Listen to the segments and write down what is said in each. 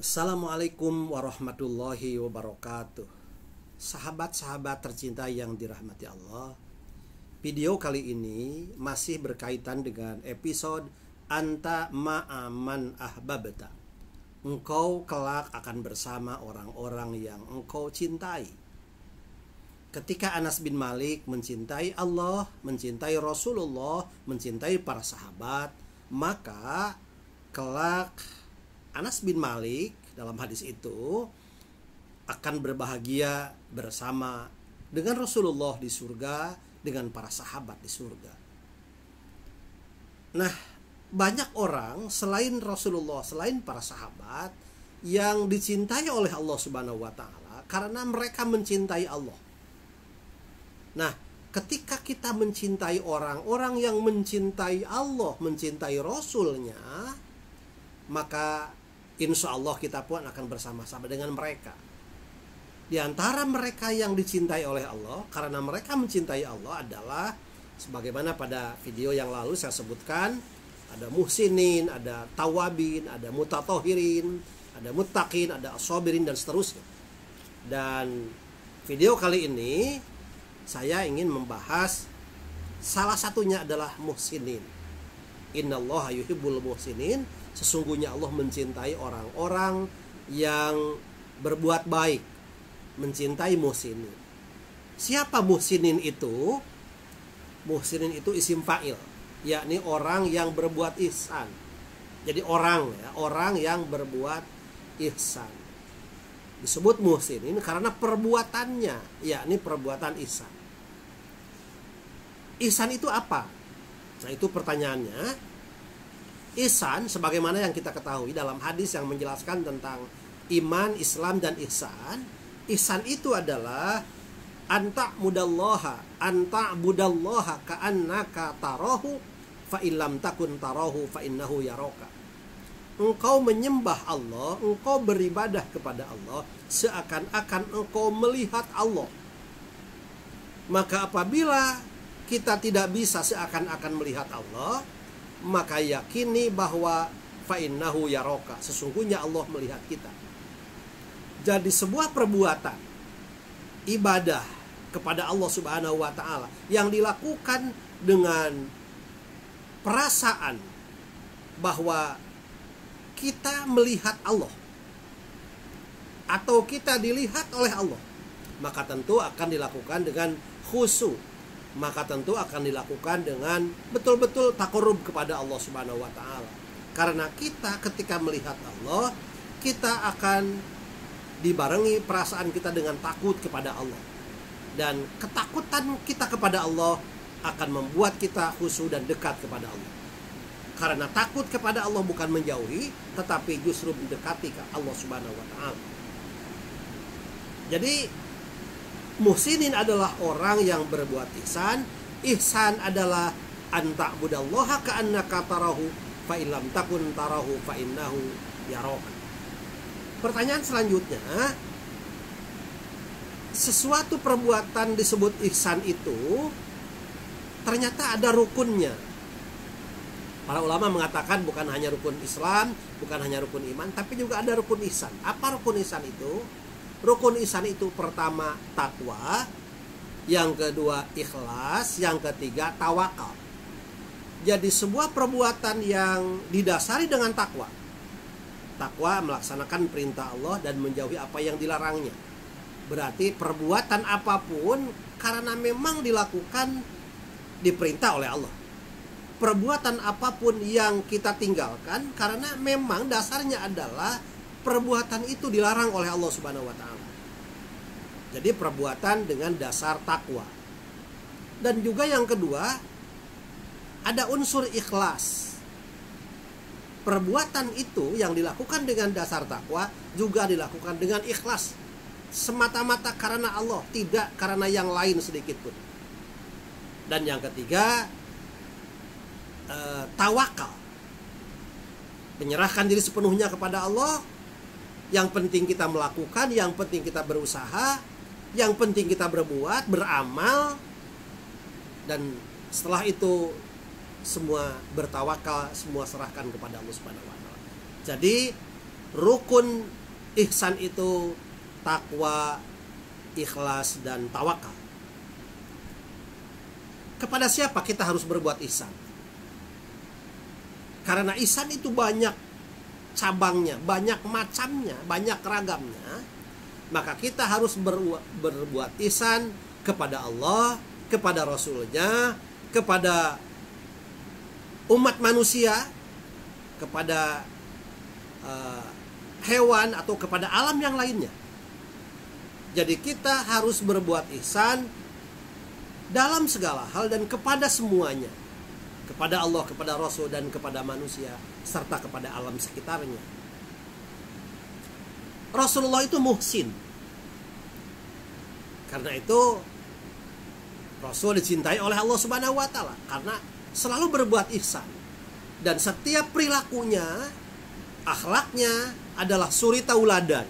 Assalamualaikum warahmatullahi wabarakatuh. Sahabat-sahabat tercinta yang dirahmati Allah, video kali ini masih berkaitan dengan episode Anta ma'aman ahbabta. Engkau kelak akan bersama orang-orang yang engkau cintai. Ketika Anas bin Malik mencintai Allah, mencintai Rasulullah, mencintai para sahabat, maka kelak Anas bin Malik dalam hadis itu akan berbahagia bersama dengan Rasulullah di surga, dengan para sahabat di surga. Nah, banyak orang selain Rasulullah, selain para sahabat yang dicintai oleh Allah Subhanahu wa taala karena mereka mencintai Allah. Nah, ketika kita mencintai orang yang mencintai Allah, mencintai Rasulnya, maka insya Allah kita pun akan bersama-sama dengan mereka. Di antara mereka yang dicintai oleh Allah, karena mereka mencintai Allah adalah, sebagaimana pada video yang lalu saya sebutkan, ada muhsinin, ada tawabin, ada mutatohirin, ada muttaqin, ada asobirin, dan seterusnya. Dan video kali ini saya ingin membahas salah satunya adalah muhsinin. Innallaha yuhibbul muhsinin. Sesungguhnya Allah mencintai orang-orang yang berbuat baik, mencintai muhsinin. Siapa muhsinin itu? Muhsinin itu isim fa'il, yakni orang yang berbuat ihsan. Jadi orang yang berbuat ihsan. Disebut muhsinin karena perbuatannya, yakni perbuatan ihsan. Ihsan itu apa? Nah, itu pertanyaannya. Ihsan, sebagaimana yang kita ketahui dalam hadis yang menjelaskan tentang iman, Islam, dan ihsan. Ihsan itu adalah anta budallaha ka'annaka tarahu fa illam takun tarahu fa innahu yaraka. Engkau menyembah Allah, engkau beribadah kepada Allah seakan-akan engkau melihat Allah. Maka apabila kita tidak bisa seakan-akan melihat Allah, maka yakini bahwa fa'innahu yaraka, sesungguhnya Allah melihat kita. Jadi sebuah perbuatan ibadah kepada Allah Subhanahu wa taala yang dilakukan dengan perasaan bahwa kita melihat Allah atau kita dilihat oleh Allah, maka tentu akan dilakukan dengan khusyuk, maka tentu akan dilakukan dengan betul-betul takarrub kepada Allah Subhanahu wa taala. Karena kita ketika melihat Allah, kita akan dibarengi perasaan kita dengan takut kepada Allah. Dan ketakutan kita kepada Allah akan membuat kita khusyuk dan dekat kepada Allah. Karena takut kepada Allah bukan menjauhi, tetapi justru mendekati ke Allah Subhanahu wa taala. Jadi muhsinin adalah orang yang berbuat ihsan. Ihsan adalah anta budallaha ka'annaka tarahu fa illam takun tarahu fa innahu yaraka. Pertanyaan selanjutnya, sesuatu perbuatan disebut ihsan itu ternyata ada rukunnya. Para ulama mengatakan bukan hanya rukun Islam, bukan hanya rukun iman, tapi juga ada rukun ihsan. Apa rukun ihsan itu? Rukun ihsan itu pertama takwa, yang kedua ikhlas, yang ketiga tawakal. Jadi sebuah perbuatan yang didasari dengan takwa. Takwa melaksanakan perintah Allah dan menjauhi apa yang dilarangnya. Berarti perbuatan apapun karena memang dilakukan diperintah oleh Allah. Perbuatan apapun yang kita tinggalkan karena memang dasarnya adalah perbuatan itu dilarang oleh Allah Subhanahu wa taala. Jadi perbuatan dengan dasar takwa. Dan juga yang kedua, ada unsur ikhlas. Perbuatan itu yang dilakukan dengan dasar takwa juga dilakukan dengan ikhlas. Semata-mata karena Allah, tidak karena yang lain sedikit pun. Dan yang ketiga, tawakal. Menyerahkan diri sepenuhnya kepada Allah. Yang penting kita melakukan, yang penting kita berusaha, yang penting kita berbuat, beramal, dan setelah itu semua bertawakal, semua serahkan kepada Allah Subhanahu wa taala. Jadi rukun ihsan itu takwa, ikhlas, dan tawakal. Kepada siapa kita harus berbuat ihsan? Karena ihsan itu banyak cabangnya, banyak macamnya, banyak ragamnya. Maka kita harus berbuat ihsan kepada Allah, kepada Rasulnya, kepada umat manusia, kepada hewan, atau kepada alam yang lainnya. Jadi kita harus berbuat ihsan dalam segala hal dan kepada semuanya, kepada Allah, kepada Rasul, dan kepada manusia, serta kepada alam sekitarnya. Rasulullah itu muhsin. Karena itu Rasul dicintai oleh Allah Subhanahu wa taala karena selalu berbuat ihsan, dan setiap perilakunya, akhlaknya adalah suri tauladan.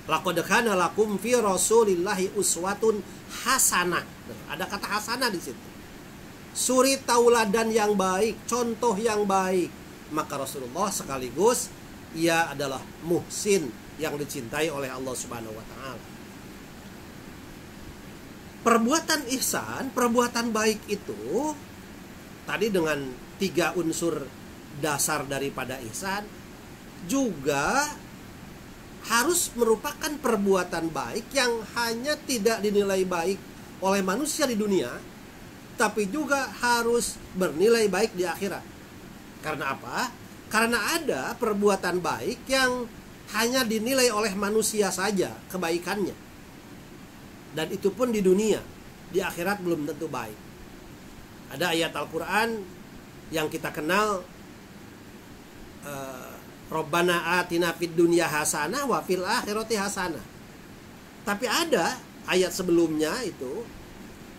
Laqad kana lakum fi Rasulillahi uswatun hasanah. Ada kata hasanah di situ. Suri tauladan yang baik, contoh yang baik. Maka Rasulullah sekaligus ia adalah muhsin yang dicintai oleh Allah Subhanahu wa taala. Perbuatan ihsan, perbuatan baik itu tadi dengan 3 unsur dasar daripada ihsan juga harus merupakan perbuatan baik yang hanya tidak dinilai baik oleh manusia di dunia, tapi juga harus bernilai baik di akhirat. Karena apa? Karena ada perbuatan baik yang hanya dinilai oleh manusia saja kebaikannya, dan itu pun di dunia. Di akhirat belum tentu baik. Ada ayat Al-Quran yang kita kenal, Rabbana atina fid dunya hasanah wa fil akhirati hasanah. Tapi ada ayat sebelumnya itu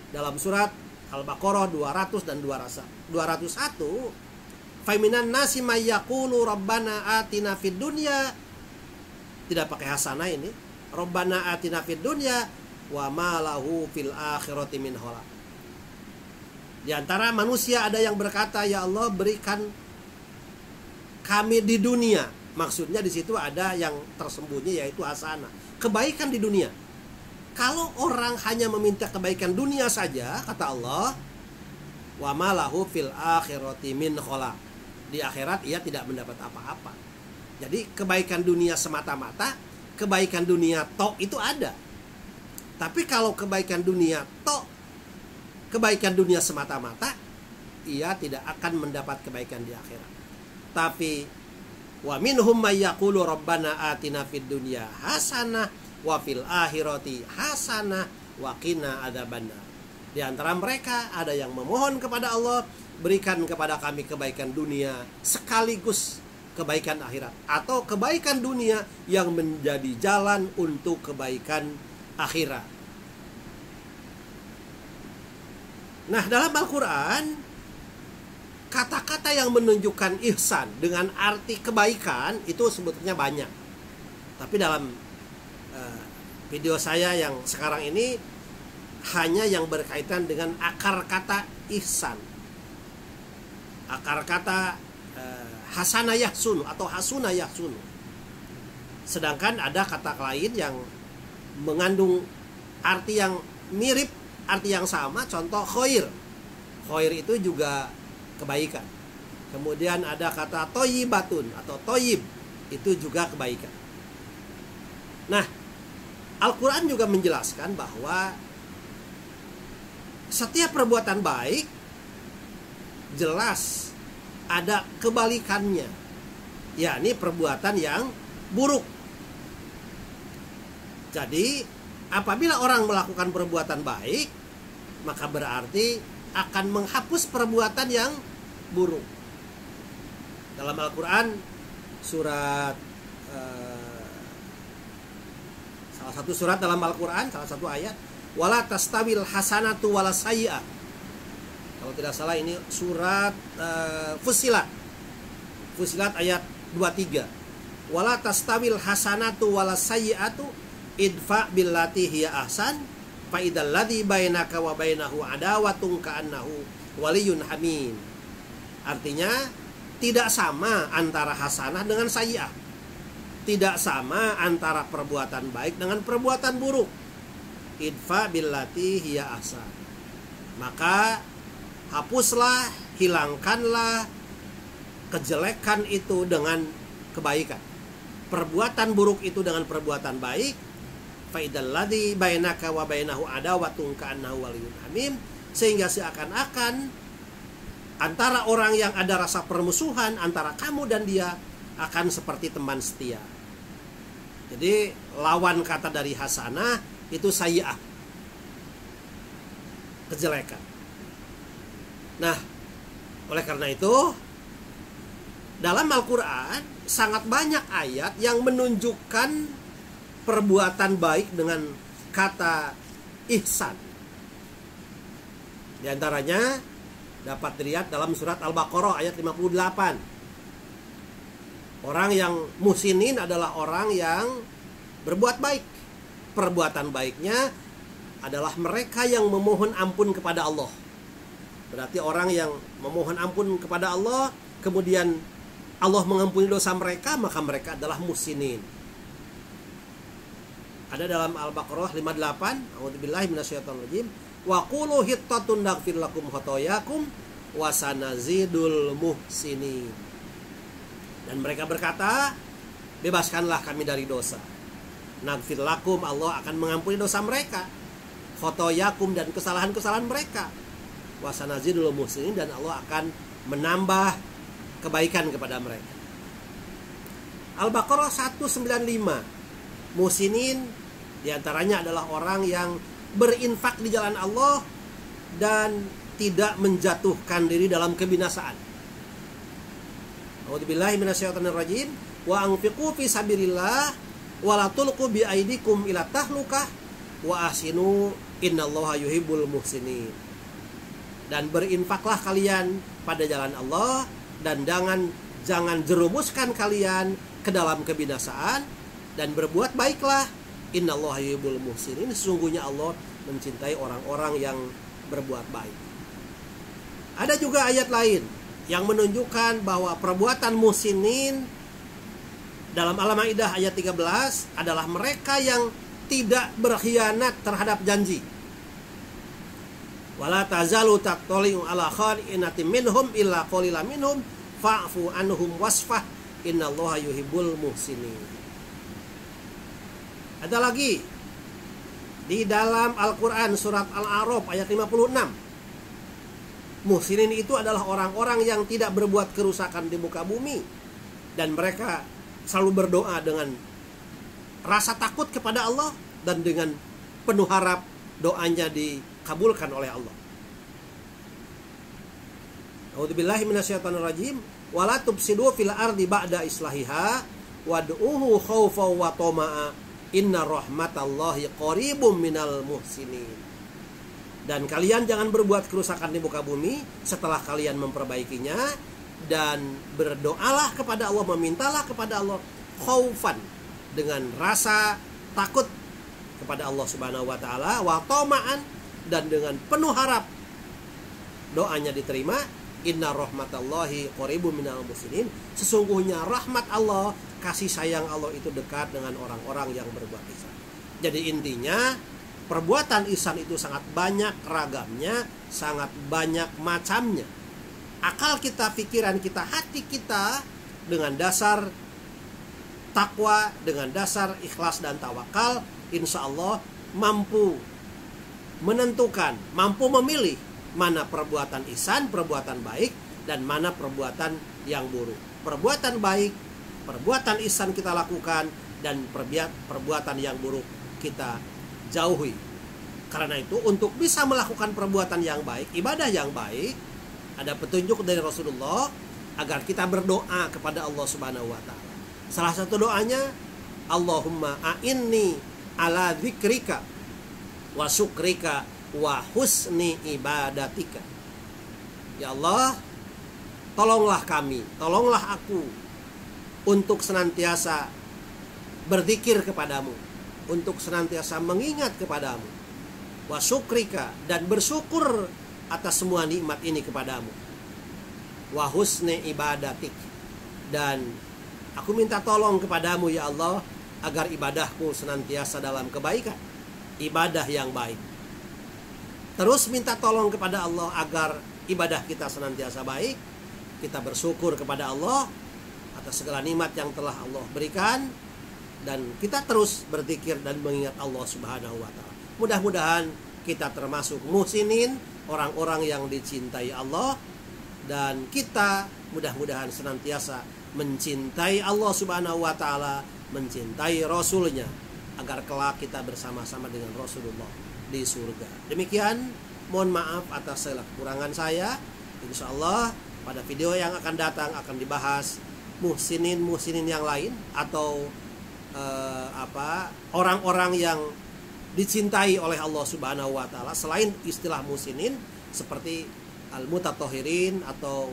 dalam surat Al-Baqarah 200 dan 201, faminan nasi may yaqulu rabbana atina fid dunya, tidak pakai hasanah ini, rabbana atina fid dunya wa ma lahu fil akhirati min khalaq. Di antara manusia ada yang berkata, ya Allah berikan kami di dunia. Maksudnya di situ ada yang tersembunyi, yaitu hasanah, kebaikan di dunia. Kalau orang hanya meminta kebaikan dunia saja, kata Allah, wa ma lahu fil akhirati min khalaq. Di akhirat ia tidak mendapat apa-apa. Jadi kebaikan dunia semata-mata, kebaikan dunia tok itu ada. Tapi kalau kebaikan dunia tok, kebaikan dunia semata-mata, ia tidak akan mendapat kebaikan di akhirat. Tapi wa minhum may yaqulu rabbana atina fid dunya hasanah wa fil akhirati hasanah wa qina adzabannar. Di antara mereka ada yang memohon kepada Allah, berikan kepada kami kebaikan dunia sekaligus kebaikan akhirat, atau kebaikan dunia yang menjadi jalan untuk kebaikan akhirat. Nah, dalam Al-Quran, kata-kata yang menunjukkan ihsan dengan arti kebaikan itu sebetulnya banyak. Tapi dalam video saya yang sekarang ini hanya yang berkaitan dengan akar kata ihsan, akar kata hasanah yahsunu atau hasuna yahsunu. Sedangkan ada kata lain yang mengandung arti yang mirip, arti yang sama. Contoh khair. Khair itu juga kebaikan. Kemudian ada kata toyibatun atau toyib, itu juga kebaikan. Nah, Al-Quran juga menjelaskan bahwa setiap perbuatan baik jelas ada kebalikannya, yakni perbuatan yang buruk. Jadi apabila orang melakukan perbuatan baik, maka berarti akan menghapus perbuatan yang buruk. Dalam Al-Quran surat salah satu surat dalam Al-Quran, salah satu ayat, wala tastawil hasanatu wala sayyi'ah. Kalau tidak salah ini surat Fussilat. Fussilat ayat 23. Wala tastawil hasanatu wala sayyi'atu idfa billati hiya ahsan fa idzal ladzi bainaka wa bainahu adawatun ka'annahu waliyyun hamim. Artinya Tidak sama antara hasanah dengan sayyi'ah. Tidak sama antara perbuatan baik dengan perbuatan buruk. Idfa billati hiya ahsan. Maka hapuslah, hilangkanlah kejelekan itu dengan kebaikan. Perbuatan buruk itu dengan perbuatan baik. Fa idzal ladzi bainaka wa bainahu adawatun ka'annahu waliyyun hamim. Sehingga seakan-akan antara orang yang ada rasa permusuhan antara kamu dan dia akan seperti teman setia. Jadi lawan kata dari hasanah itu sayyi'ah, kejelekan. Nah, oleh karena itu dalam Al-Quran sangat banyak ayat yang menunjukkan perbuatan baik dengan kata ihsan. Di antaranya dapat dilihat dalam surat Al-Baqarah ayat 58. Orang yang muhsinin adalah orang yang berbuat baik. Perbuatan baiknya adalah mereka yang memohon ampun kepada Allah. Berarti orang yang memohon ampun kepada Allah, kemudian Allah mengampuni dosa mereka, maka mereka adalah muhsinin. Ada dalam Al-Baqarah 58, a'udzubillahi minasyaitonirrajim, wa qulu hittatun naghfir lakum khotoyakum wa sanazidul muhsinin. Dan mereka berkata, bebaskanlah kami dari dosa. Naghfir lakum, Allah akan mengampuni dosa mereka. Khotoyakum, dan kesalahan-kesalahan mereka. Wa sanazidul muhsinin, dan Allah akan menambah kebaikan kepada mereka. Al-Baqarah 195. Muhsinin diantaranya adalah orang yang berinfak di jalan Allah dan tidak menjatuhkan diri dalam kebinasaan. A'udzubillahi minasyaitonirrajim. Wa anfiqu fi sabilillah wa la tulqu bi aidikum ila tahlukah wa ahsinu innallaha yuhibbul muhsinin. Dan berinfaklah kalian pada jalan Allah dan jangan jerumuskan kalian ke dalam kebinasaan, dan berbuat baiklah. Innallaha yuhibbul muhsinin. Sesungguhnya Allah mencintai orang-orang yang berbuat baik. Ada juga ayat lain yang menunjukkan bahwa perbuatan muhsinin dalam Al-Maidah ayat 13 adalah mereka yang tidak berkhianat terhadap janji. Wala tazalu taqtali'u ala kha'inatin minhum illa qalilan minhum fa'fu anhum wasfah innallaha yuhibbul muhsinin. Ada lagi di dalam Al-Quran surat Al-A'raf ayat 56. Muhsinin itu adalah orang-orang yang tidak berbuat kerusakan di muka bumi, dan mereka selalu berdoa dengan rasa takut kepada Allah dan dengan penuh harap doanya dikabulkan oleh Allah. A'udzubillahi minasyaitonirrajim. Wala tufsidu fil ardi ba'da islahiha wad'uhu khaufan wa tama'a inna rahmatallahi qaribum minal muhsinin. Dan kalian jangan berbuat kerusakan di muka bumi setelah kalian memperbaikinya, dan berdoalah kepada Allah, memintalah kepada Allah khaufan, dengan rasa takut kepada Allah Subhanahu wa taala, wa tama'an, dan dengan penuh harap doanya diterima. Inna rahmatallahi qaribum minal muhsinin. Sesungguhnya rahmat Allah, kasih sayang Allah itu dekat dengan orang-orang yang berbuat ihsan. Jadi intinya perbuatan ihsan itu sangat banyak ragamnya, sangat banyak macamnya. Akal kita, pikiran kita, hati kita dengan dasar takwa, dengan dasar ikhlas dan tawakal, insya Allah mampu menentukan, mampu memilih mana perbuatan ihsan, perbuatan baik, dan mana perbuatan yang buruk. Perbuatan baik, perbuatan ihsan kita lakukan, dan perbuatan yang buruk kita jauhi. Karena itu untuk bisa melakukan perbuatan yang baik, ibadah yang baik, ada petunjuk dari Rasulullah agar kita berdoa kepada Allah Subhanahu wa taala. Salah satu doanya, Allahumma a'inni ala dzikrika wa syukrika wa husni ibadatika. Ya Allah, tolonglah kami, tolonglah aku untuk senantiasa berzikir kepadamu, untuk senantiasa mengingat kepadamu, wa syukrika, dan bersyukur atas semua nikmat ini kepadamu, wa husni ibadatik. Dan aku minta tolong kepadamu ya Allah agar ibadahku senantiasa dalam kebaikan, ibadah yang baik. Terus minta tolong kepada Allah agar ibadah kita senantiasa baik. Kita bersyukur kepada Allah atas segala nikmat yang telah Allah berikan, dan kita terus berzikir dan mengingat Allah Subhanahu wa taala. Mudah-mudahan kita termasuk muhsinin, orang-orang yang dicintai Allah, dan kita mudah-mudahan senantiasa mencintai Allah Subhanahu wa taala, mencintai Rasulnya, agar kelak kita bersama-sama dengan Rasulullah di surga. Demikian, mohon maaf atas segala kekurangan saya. Insya Allah pada video yang akan datang akan dibahas muhsinin yang lain, atau orang-orang yang dicintai oleh Allah Subhanahu wa taala selain istilah muhsinin, seperti al-mutatahhirin atau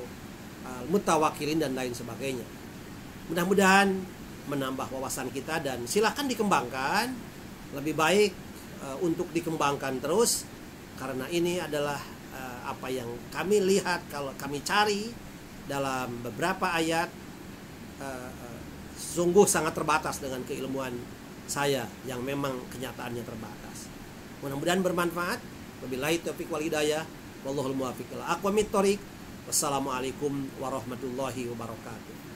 al-mutawakkilin dan lain sebagainya. Mudah-mudahan menambah wawasan kita, dan silakan dikembangkan. Lebih baik untuk dikembangkan terus, karena ini adalah apa yang kami lihat, kalau kami cari dalam beberapa ayat, sungguh sangat terbatas dengan keilmuan saya yang memang kenyataannya terbatas. Mudah-mudahan bermanfaat. Wabillahi taufiq wal hidayah, wallahul muwaffiq ila aqwamit thoriq. Wassalamualaikum warahmatullahi wabarakatuh.